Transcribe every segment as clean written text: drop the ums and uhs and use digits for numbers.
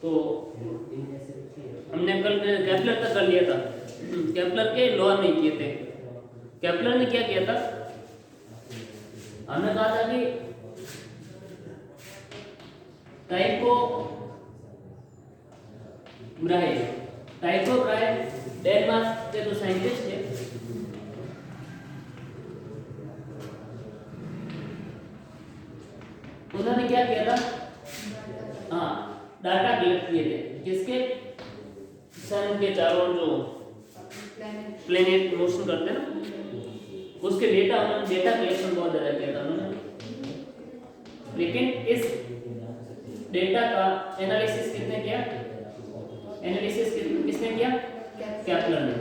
तो हमने कल केपलर तक कर लिया था। केपलर के लॉ नहीं किए थे। केपलर ने क्या किया था, हमने कहा था कि टाइको ब्राहे डेनमार्क के जो साइंटिस्ट थे, उन्होंने क्या किया था, हाँ डाटा कलेक्ट किए थे। किसके? सन के चारों जो प्लेनेट मोशन करते हैं ना, उसके उन्होंने डेटा कलेक्शन बहुत ज्यादा किया था उन्होंने। लेकिन इस डेटा का एनालिसिस किसने किया? किसने किया? केपलर ने।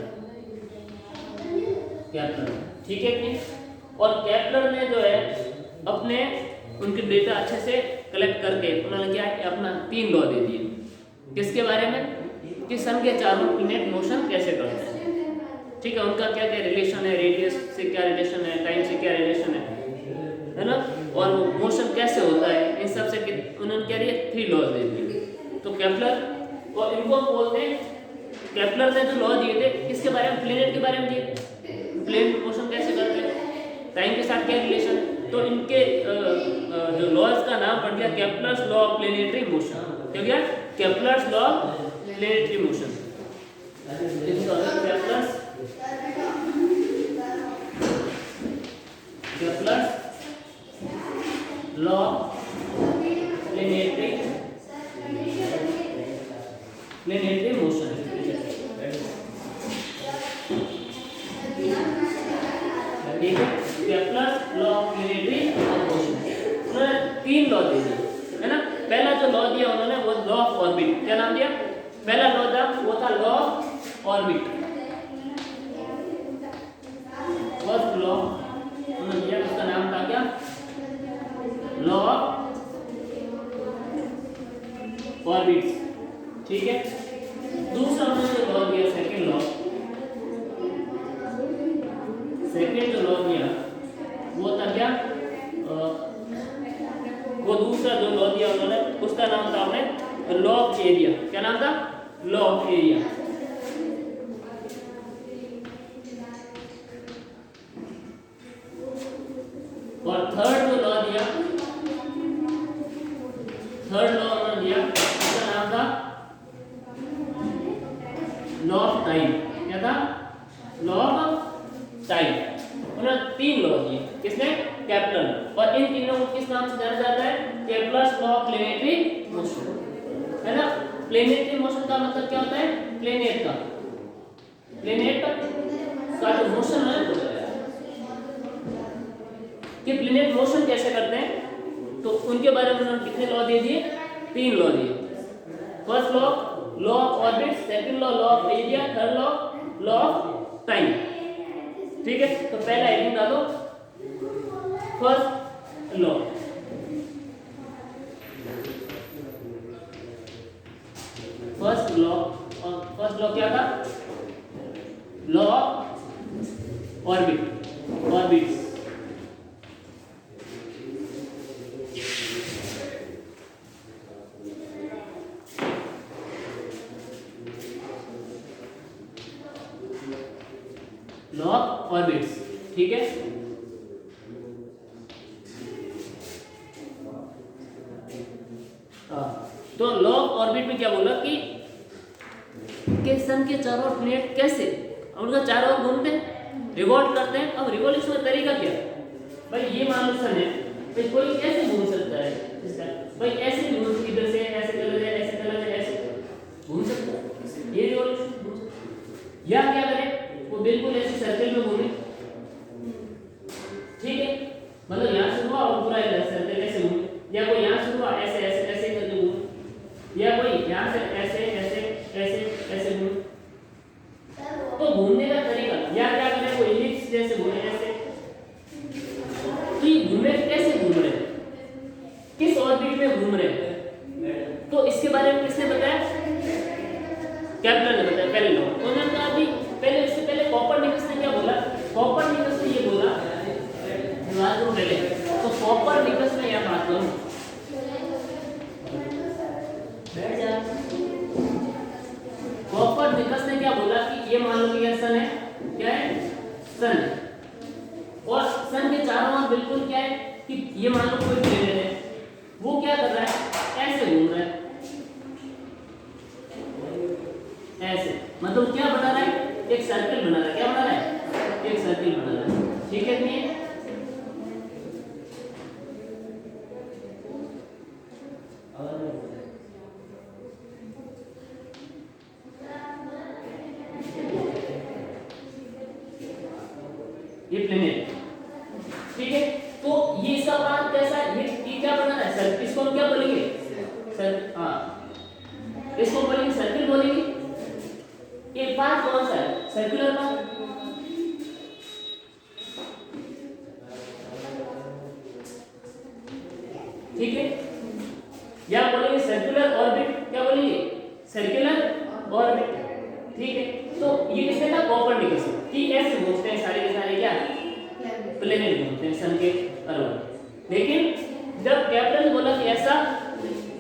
ठीक है कि? और केपलर ने जो है अपने उनके डेटा अच्छे से कलेक्ट करके उन्होंने क्या है, अपना 3 लॉ दे दिए। किसके बारे में? कि सन के चारों प्लैनेट मोशन कैसे करते हैं। ठीक है, उनका क्या क्या रिलेशन है, रेडियस से क्या रिलेशन है, टाइम से क्या रिलेशन है ना, और मोशन कैसे होता है, इन सब से उन्होंने क्या दिया, 3 लॉज दे दिए। तो केपलर, और इनको हम बोलते हैं, केपलर ने जो लॉ दिए थे किसके बारे में? प्लैनेट के बारे में दिए। प्लैनेट मोशन कैसे करते हैं, टाइम के साथ क्या रिलेशन है। तो इनके जो लॉज का नाम पड़ गया Kepler's law of planetary motion. क्या गया? Kepler's law of planetary motion. Kepler's law planetary motion. ठीक है, Kepler's law of planetary motion. उन्होंने 3 लॉ दिए है ना। पहला जो लॉ दिया उन्होंने वो लॉ ऑफ ऑर्बिट। क्या नाम दिया? पहला लॉ था वो था law of orbit. First law उन्होंने दिया, उसका नाम था क्या? Law of orbits. ठीक है, दूसरा उन्होंने लॉ दिया सेकंड लॉ। सेकंड जो लॉ दिया वो था क्या? वो दूसरा जो लॉ दिया उन्होंने, उसका नाम था अपने लॉ ऑफ एरिया। क्या नाम था? Law of area. और थर्ड जो लॉ दिया, थर्ड लॉ उन्होंने दिया, उसका नाम था लॉ ऑफ टाइम। क्या था? Law of time. उन्होंने 3 लॉ दिए। किसने? केपलर। और इन तीनों को किस नाम से जाना जाता है? Kepler's law of planetary motion, है ना। प्लैनेटरी मोशन का मतलब क्या होता है? प्लैनेट का जो मोशन है कि प्लैनेट मोशन कैसे करते हैं, तो उनके बारे में उन्होंने कितने लॉ दे दिए? 3 लॉ दिए। First law of orbit, second law of area, third law of time. ठीक है, तो पहला हेडिंग डालो, फर्स्ट लॉ। फर्स्ट लॉ क्या था? Law of orbits. Law of orbits. ठीक है, तो लॉ ऑफ ऑर्बिट में क्या बोला कि सन के चारों प्लैनेट कैसे उनका चारों ओर घूमते हैं, रिवॉल्व करते हैं। अब रिवॉल्यूशन का तरीका क्या? भाई ये मान लो सन है, भाई कोई कैसे घूम सकता है इसका? भाई ऐसे घूम, इधर से ऐसे चला जाए, ऐसे चला जाए, ऐसे घूम सकता है, ये रिवॉल्यूशन घूम सकता है। या क्या करे, वो बिल्कुल ऐसे सर्कल में घूमे। ठीक है, मतलब यहाँ से हुआ और पूरा सर्कल ऐसे घूमे, या कोई यहाँ से हुआ ऐसे ऐसे ऐसे करके घूमे, या कोई यहाँ से ऐसे ऐसे ऐसे ऐसे घूमे। तो घूमने का तरीका या क्या करे, वो इलिप्स जैसे घूमे ऐसे। तो ये घूमे कैसे घूम रहे, किस ऑर्बिट में घूम रहे, तो इसके बारे में किसने बताया? केपलर ने बताया। पहले लॉ उन्होंने कहा अभी पहले, इससे पहले कोपरनिकस ने क्या बोला? कोपरनिकस ने ये बोला, पहले तो कोपरनिकस ने यह बात करूं, बैठ जा। पास बिल्कुल क्या है कि ये मान लो कोई प्लेनेट है, वो क्या कर रहा है, ऐसे घूम रहा है, ऐसे, मतलब क्या बना रहा है, एक सर्कल बना रहा है। क्या बना रहा है, एक सर्कल बना रहा है। ठीक है नहीं, ये प्लेनेट, ठीक है। तो ये इसका पाथ कैसा है, ये क्या बना रहा है, सर्कल। इसको हम क्या बोलेंगे, सर्कल, हाँ इसको बोलेंगे सर्कल बोलेंगे। ये पाथ कौन सा है, सर्कुलर पाथ। ठीक है, या बोलेंगे सर्कुलर ऑर्बिट, क्या बोलेंगे, सर्कुलर ऑर्बिट। ठीक है, तो ये किसने कहा, कोपरनिकस, कि ऐसे घूमते हैं सारे के सारे क्या, प्लेनेट घूमते हैं सन के अराउंड। लेकिन जब केपलर ने बोला कि ऐसा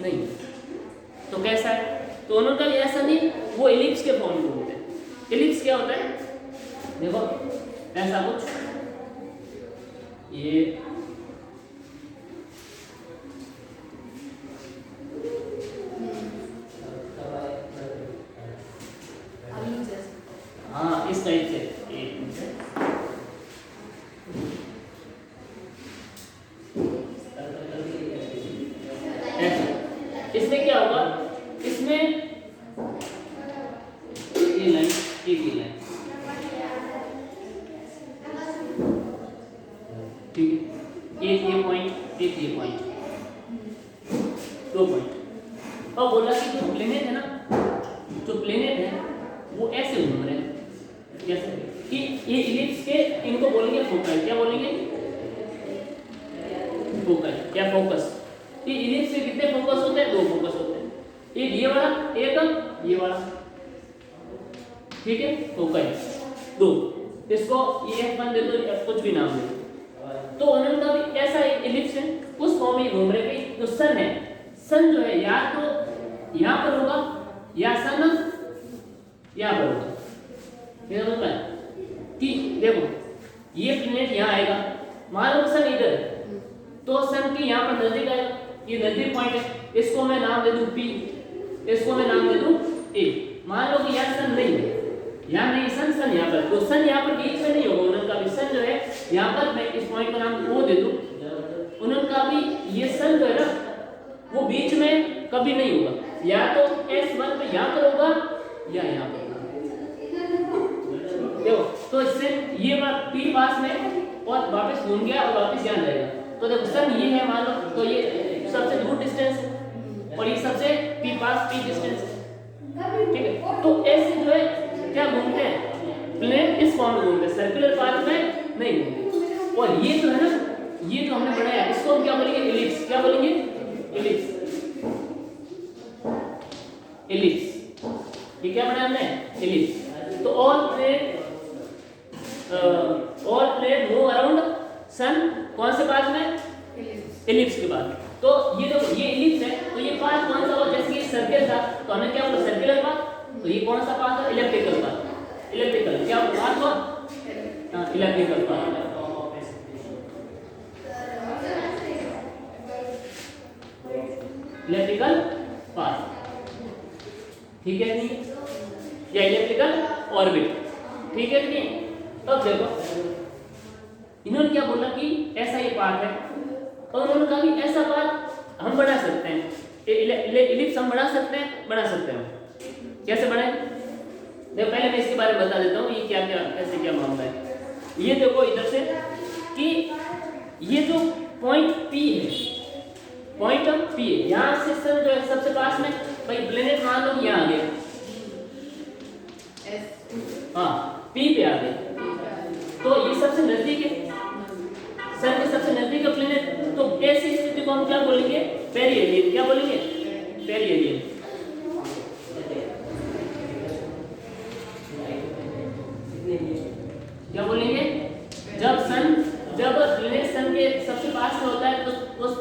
नहीं, तो कैसा है, तो उन्होंने कहा ऐसा नहीं, वो एलिप्स के फॉर्म में घूमते हैं। एलिप्स क्या होता है, देखो ऐसा कुछ, ये हाँ इस टाइप से, इसमें क्या होगा, इसमें ये लाइन, एक ही लाइन, ठीक है, एक ये पॉइंट, एक ये पॉइंट, 2 पॉइंट। और बोला कि जो प्लेनेट है ना, जो प्लेनेट है वो ऐसे घूम रहे हैं, जैसे कि ये इलिप्स के, इनको बोलेंगे फोकस। क्या बोलेंगे, फोकस या फोकस। ये इलिप्स के कितने फोकस होते हैं, 2 फोकस होते हैं, एक ये वाला, एक ये वाला। ठीक है, फोकस 2, इसको ये F1 दे दो, F कुछ भी नाम दे। तो उन्होंने कहा भी ऐसा एक इलिप्स है, उस फॉर्म में घूम रहे हैं। जो सन है, सन जो है या तो यहाँ पर होगा, या सन यहाँ पर होगा। ठीक है, कि देखो ये प्लेनेट यहाँ आएगा, मान लो सन इधर है, तो सन की यहाँ पर नजदीक आएगा, ये नजदीक पॉइंट है, इसको मैं नाम दे दूं P, इसको मैं नाम दे दूं A। मान लो कि यहाँ सन नहीं है, यहाँ नहीं सन, सन यहाँ पर, तो सन यहाँ पर बीच में नहीं होगा। उन्होंने कहा भी सन जो है यहाँ पर, मैं इस पॉइंट का नाम O दे दूं। उन्होंने कहा भी ये सन जो है ना, वो बीच में कभी नहीं होगा, या तो S1 पे यहाँ पर होगा, या यहाँ पर। देखो तो इससे ये बात P पास में, और वापस घूम गया और वापस यहाँ जाएगा। तो देखो सन ये है मान लो, तो ये सबसे दूर डिस्टेंस है, और ये सबसे P पास P डिस्टेंस है। ठीक है, तो ऐसे जो है क्या घूमते हैं, प्लेनेट इस फॉर्म में घूमते हैं, सर्कुलर पाथ में नहीं घूमते। और ये जो है ना, ये जो हमने बनाया, इसको हम क्या बोलेंगे, इलिप्स। क्या बोलेंगे, इलिप्स, इलिप्स। ये क्या बनाया हमने, इलिप्स। तो all planet move around sun, कौन से पाथ में, इलिप्स के बाद। तो ये देखो ये इलिप्स है, तो ये पाथ कौन सा हुआ, जैसे ये सर्कल था, तो हमने क्या बोला, सर्कुलर पाथ। तो ये कौन सा पाथ है, इलेप्टिकल पाथ। इलेप्टिकल क्या पाथ हुआ, इलेप्टिकल पाथ। इलेक्ट्रिकल पाथ, ठीक है नहीं, या इलेक्ट्रिकल ऑर्बिट। ठीक है नहीं। अब देखो इन्होंने क्या बोला कि ऐसा ये पाथ है, और उन्होंने कहा कि ऐसा पाथ हम बना सकते हैं, इलिप्स हम बना सकते हैं, कैसे बनाए। देखो पहले मैं इसके बारे में बता देता हूँ, ये क्या क्या कैसे क्या मामला है। ये देखो इधर से कि ये जो पॉइंट P है, पॉइंट P है, यहाँ से सन जो है सबसे पास में, भाई प्लेनेट मान लो यहाँ आ गया, हाँ P पे आ गया, तो ये सबसे नजदीक है, सन के सबसे नजदीक है प्लेनेट। तो ऐसी स्थिति को हम क्या बोलेंगे, पेरिहेलियन। क्या बोलेंगे, पेरिहेलियन। क्या बोलेंगे, जब प्लेनेट सन के सबसे पास में होता है, तो उस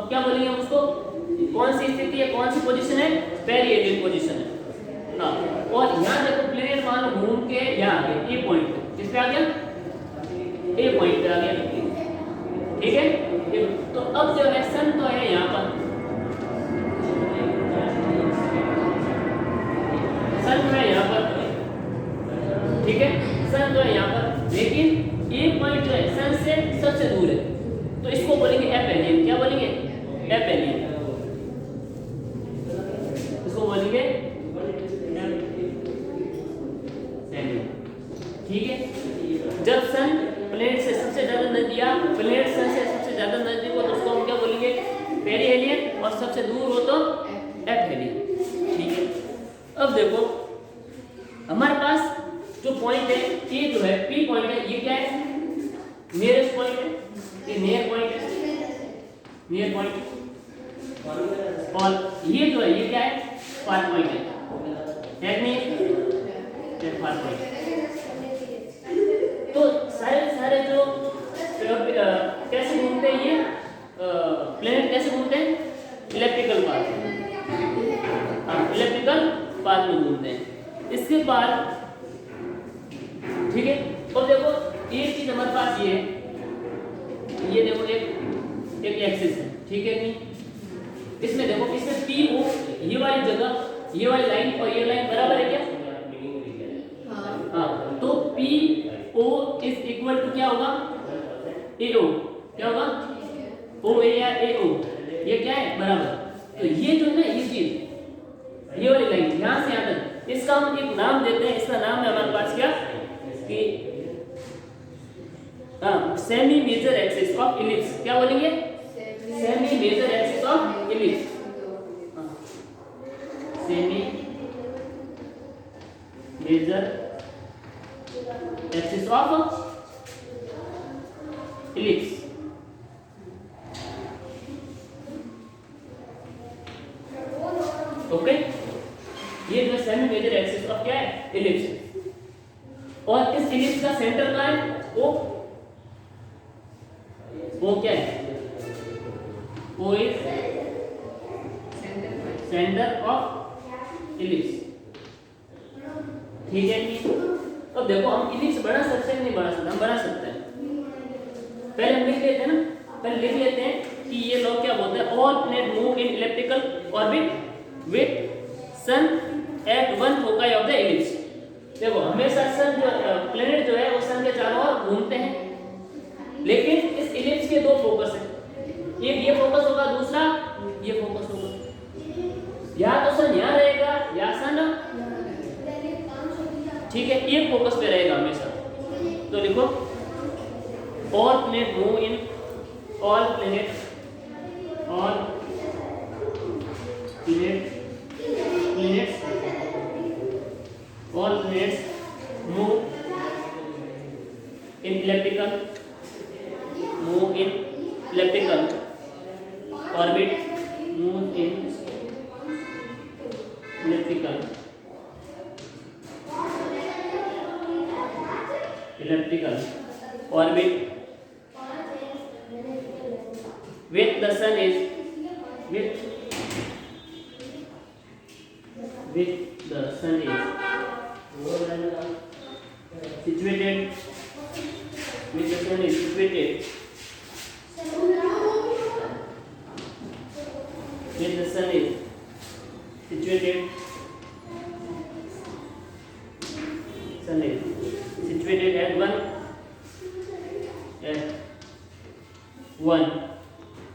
क्या बोलेंगे उसको, कौन सी स्थिति है, कौन सी पोजीशन है, पेरिहेलियन पोजीशन है ना। और यहाँ देखो प्लेनेट मान लो घूम के यहाँ आ गया, ए पॉइंट पे, किस पे आ गया, ए पॉइंट पे आ गया। ठीक है। तो अब जो है सन तो है यहाँ पर, सन तो है यहाँ पर, ठीक है, सन तो है यहाँ पर, लेकिन एक पॉइंट जो है सन से सबसे दूर है, तो इसको बोलेंगे एपेलियन। क्या बोलेंगे? एपेलियन। इसको बोलेंगे ठीक है। जब सन प्लेनेट से सबसे ज्यादा नजदीक या प्लेनेट सन से सबसे ज्यादा नजदीक हो तो उसको हम क्या बोलेंगे? पेरिहेलियन। और सबसे दूर हो तो एपहेलियन। ठीक है। अब देखो हमारे पास जो पॉइंट है ये जो है पी पॉइंट है, ये क्या है? नियरेस्ट पॉइंट है, ये नियर पॉइंट है, नियर पॉइंट। और ये जो है ये क्या है? फार पॉइंट है, ये फार पॉइंट। तो सारे जो कैसे घूमते हैं ये प्लेनेट, कैसे घूमते हैं? इलेक्ट्रिकल पाथ, इलेक्ट्रिकल पाथ में घूमते हैं। इसके बाद ठीक है। और देखो एक चीज हमारे पास ये है, ये देखो एक एक्सिस है, ठीक है नहीं? इसमें देखो इसमें पी ओ, ये वाली जगह, ये वाली लाइन और ये लाइन बराबर है क्या? हाँ। तो P O is equal to क्या होगा? ए ओ। क्या होगा? ओ ए या ए ओ, ये क्या है? बराबर। तो ये जो है ना ये चीज, ये वाली लाइन यहाँ से यहाँ तक, इसका हम एक नाम देते हैं। इसका नाम है हमारे पास क्या कि semi major axis of ellipse. क्या बोलेंगे? Semi major axis of ellipse. Semi major axis of ellipse. Okay, ये जो सेमी मेजर एक्सिस ऑफ क्या है? इलिप्स। और इस इलिप्स का सेंटर कहाँ है? वो क्या है? वो इज सेंटर ऑफ इलिप्स। ठीक है जी। अब देखो हम इलिप्स बना सकते हैं नहीं बना सकते? हम बना सकते हैं। पहले हम लिख लेते हैं ना, पहले लिख लेते हैं कि ये लोग क्या बोलते हैं? All planet move in elliptical orbit with sun at one foci of the ellipse. देखो हमेशा सन जो प्लैनेट जो है वो सन के चारों ओर घूमते हैं, लेकिन इस इलिप्स के दो फोकस हैं। एक ये फोकस होगा, दूसरा ये फोकस होगा। या तो सन यहाँ रहेगा या सन, ठीक है, एक फोकस पे रहेगा हमेशा। तो लिखो all planet move in, all planet, all planets, all planets move in elliptical, move in elliptical orbit, move in elliptical orbit with the sun is with the sun is situated, with the sun is situated, with the sun is situated, sun is situated at one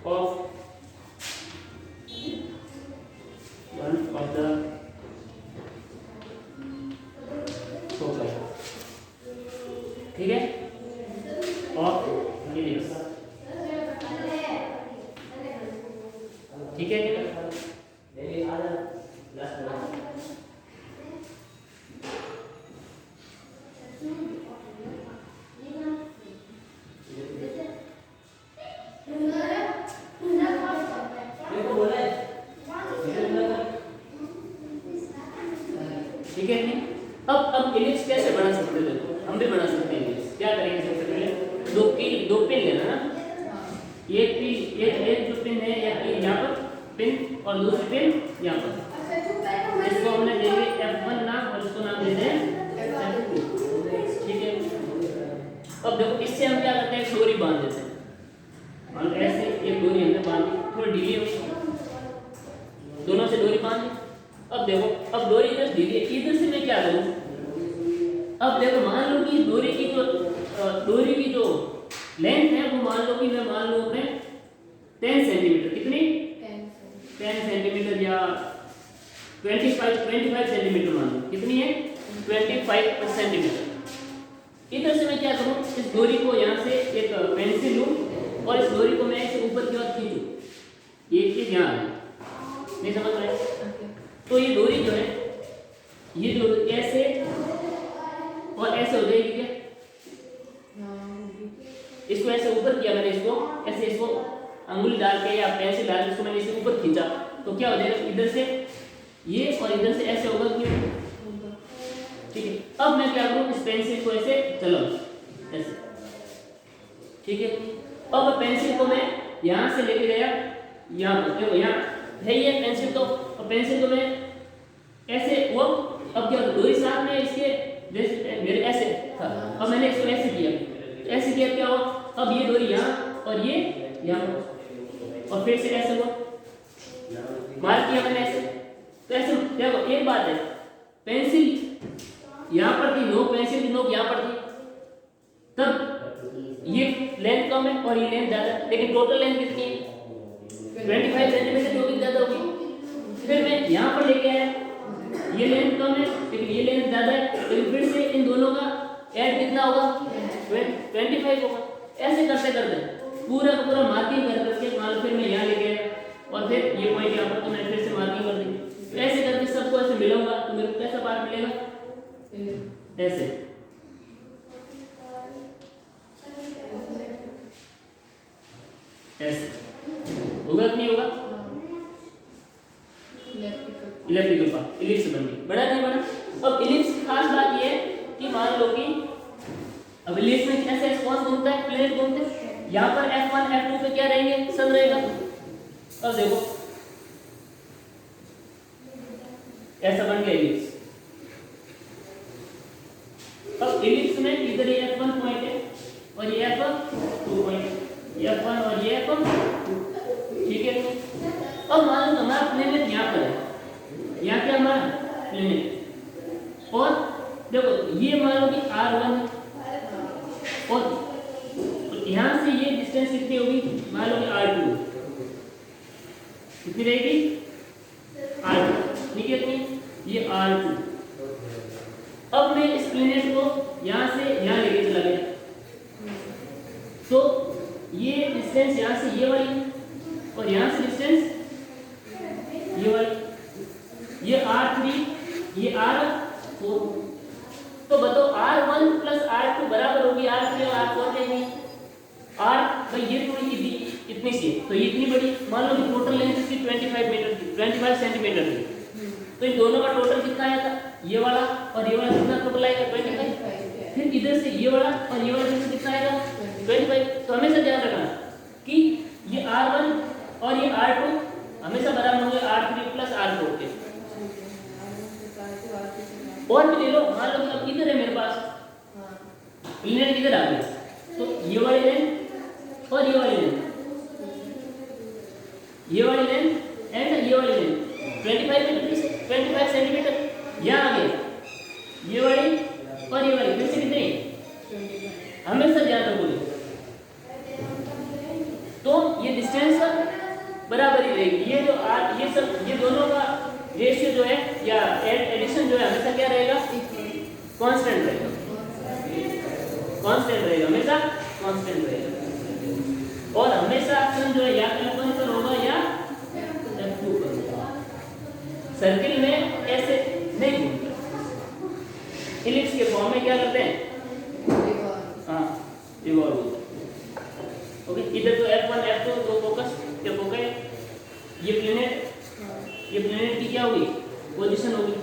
of the foci, ठीक है, of ellipse. ठीक है ठीक है नहीं? अब ellipse कैसे बना सकते हैं? देखो हम भी बना सकते हैं इलिप्स। क्या करेंगे? सबसे पहले दो पिन लेना ना, एक जो पिन है एक यहाँ पर पिन और दूसरी पिन यहाँ पर। इसको हमने देंगे F1 नाम और इसको नाम देते हैं F2। ठीक है। अब देखो इससे हम क्या करते हैं? डोरी बांध देते हैं। मान लो ऐसे एक डोरी हमने बांध दी, थोड़ी ढीली हो, दोनों से डोरी बांध दी। अब देखो, अब डोरी इधर ढीली है, इधर से मैं क्या करूं? अब देखो मान लो कि डोरी की जो लेंथ है वो मान लो कि मैं मान लूं अपने 10 सेंटीमीटर, कितनी 10 सेंटीमीटर या 25 सेंटीमीटर मान लो, कितनी है 25 सेंटीमीटर। इधर से मैं क्या करूं, इस डोरी को यहाँ से एक पेंसिल लूं और इस डोरी को मैं ऐसे ऊपर की ओर खींचूं, ये चीज यहाँ है, नहीं समझ रहे? तो ये डोरी जो है, ये जो ऐसे और ऐसे हो जाएगी क्या? इसको ऐसे ऊपर किया मैंने, इसको ऐसे, इसको अंगुली डाल के या पेंसिल डाल के इसको मैंने इसे ऊपर खींचा, तो क्या हो जाएगा? इधर से ये और इधर से ऐसे होगा, क्यों? ठीक है। अब मैं क्या करूं, इस पेंसिल को ऐसे चलाऊं, ऐसे, ठीक है। अब पेंसिल को मैं यहां से लेके गया यहां पर, देखो यहां है ये पेंसिल, तो पेंसिल को मैं ऐसे, वो अब क्या डोरी साथ में इसके जैसे मेरे ऐसे था, अब मैंने इसको ऐसे किया, ऐसे किया, क्या हुआ? अब ये डोरी यहाँ और ये यहाँ, और फिर से ऐसे हुआ, मार किया मैंने ऐसे। तो ऐसे देखो, एक बात है, पेंसिल यहाँ पर थी, नोक, पेंसिल की नोक यहाँ पर थी, तब ये लेंथ कम है और ये लेंथ ज्यादा है, लेकिन टोटल लेंथ कितनी है? 25 सेंटीमीटर, जो भी ज्यादा होगी। फिर मैं यहाँ पर लेके आया, ये लेंथ कम है लेकिन ये लेंथ ज्यादा है, लेकिन फिर से इन दोनों का ऐड कितना होगा? 25 होगा। ऐसे करते करते पूरा का पूरा मार्किंग कर करके मान लो फिर मैं यहाँ लेके आया और फिर ये पॉइंट यहाँ पर तो मैं फिर से मार्किंग कर दी, तो ऐसे करके सबको ऐसे मिलाऊंगा तो मेरे को कैसा पार्ट मिलेगा? ऐसे। ऐसे होगा कि नहीं होगा? इलेक्ट्रिकल पार्ट इलिप्स बन गई, बड़ा नहीं बड़ा? अब इलिप्स की खास बात ये है कि मान लो कि अब इलिप्स में ऐसे कौन घूमता है? प्लेनेट घूमते हैं। यहाँ पर F1 F2 पे क्या रहेंगे? सन रहेगा। अब देखो ऐसा बन गया इलिप्स। अब इलिप्स में इधर ये F1 पॉइंट है और ये F2 पॉइंट है, ये F1 और ये F2, ठीक है। अब मान लो हमारा प्लेनेट यहाँ पर है, यहाँ क्या हमारा प्लेनेट, और देखो ये मान लो कि R1 और यहाँ से ये डिस्टेंस कितनी होगी? मान लो कि R2, कितनी रहेगी? R2, ठीक है इतनी, ये R2। अब मैं इस प्लेनेट को यहाँ से यहाँ लेके चला गया, तो ये डिस्टेंस यहाँ से ये वाली और यहाँ से डिस्टेंस ये वाली, ये R3, ये R4, तो बताओ R1 प्लस R2 बराबर होगी R3 और R4 के नहीं? R भाई ये थोड़ी सी इतनी सी, तो ये इतनी बड़ी, मान लो कि टोटल लेंथ इसकी 25 मीटर थी, 25 सेंटीमीटर थी, तो इन दोनों का टोटल कितना आया था? ये वाला और ये वाला कितना टोटल आएगा? 25। फिर इधर से ये वाला और ये वाला कितना आएगा? 25। तो हमेशा ध्यान रखना कि ये R1 और ये R2 हमेशा बराबर होंगे R3 प्लस R4 के। और भी ले लो, मान लो कि अब इधर है मेरे पास प्लेनेट, इधर आ गया, तो ये वाली लेंथ और ये वाली लेंथ, ये वाली लेंथ एंड ये वाली लेंथ 25 सेंटीमीटर यहाँ आ गया, ये वाली और ये वाली फिर से कितनी? हमेशा ध्यान रखोगे तो ये डिस्टेंस बराबर ही रहेगी। ये जो ये सब ये दोनों का रेशियो जो है या एडिशन जो है हमेशा क्या रहेगा? कांस्टेंट रहेगा, कांस्टेंट रहेगा, हमेशा कांस्टेंट रहेगा। और हमेशा एक्शन जो है या F1 पर होगा या F2 पर होगा। सर्किल में ऐसे नहीं घूमता, इलिप्स के फॉर्म में क्या करते हैं? हाँ, रिवॉल्व होता है। ओके, इधर तो F1 F2 दो फोकस के फोकस, ये प्लेनेट की क्या होगी? पोजीशन होगी,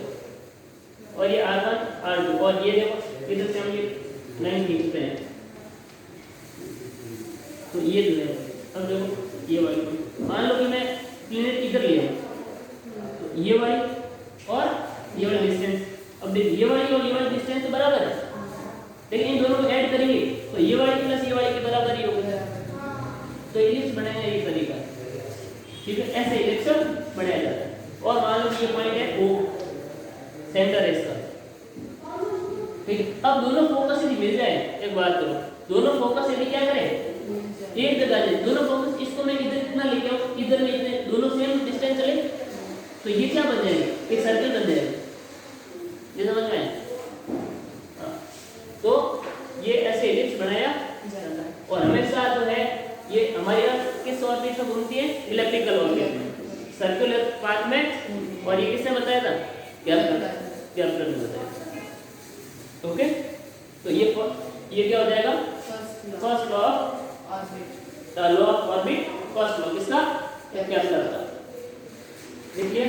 और ये R1 R2, और ये देखो इधर से हम ये लाइन खींचते हैं, तो ये जो है, अब देखो ये वाली, मान लो कि मैं प्लेनेट इधर लिया तो ये वाली और ये वाली डिस्टेंस, अब देखिए ये वाली और ये वाली डिस्टेंस तो बराबर है, लेकिन इन दोनों को ऐड करेंगे तो ये वाली प्लस ये वाली के बराबर ही होगी, तो इलिप्स बनाया ये तरीका, ठीक है, ऐसे इलिप्स बनाया जाता है। और मान लो ये पॉइंट है O, सेंटर है इसका, ठीक है। अब दोनों फोकस यदि मिल जाए, एक बात करो, दोनों फोकस यदि क्या करें, एक जगह जाए, दोनों फोकस, इसको मैं इधर कितना लेके आऊं, इधर में इतने, दोनों सेम डिस्टेंस चले, तो ये क्या बन जाएगा, एक सर्कल बन जाएगा, ये समझ में आया? हाँ। तो ये ऐसे इलिप्स बनाया जाता है। और हमेशा जो है ये हमारी अर्थ किस ऑर्बिट में घूमती है, इलिप्टिकल ऑर्बिट में, सर्कुलर पाथ में। और ये किसने बताया था, केप्लर ने बताया। ओके, तो ये क्या हो जाएगा, first law of orbit, the law of orbit, first law किसका, केप्लर का। देखिए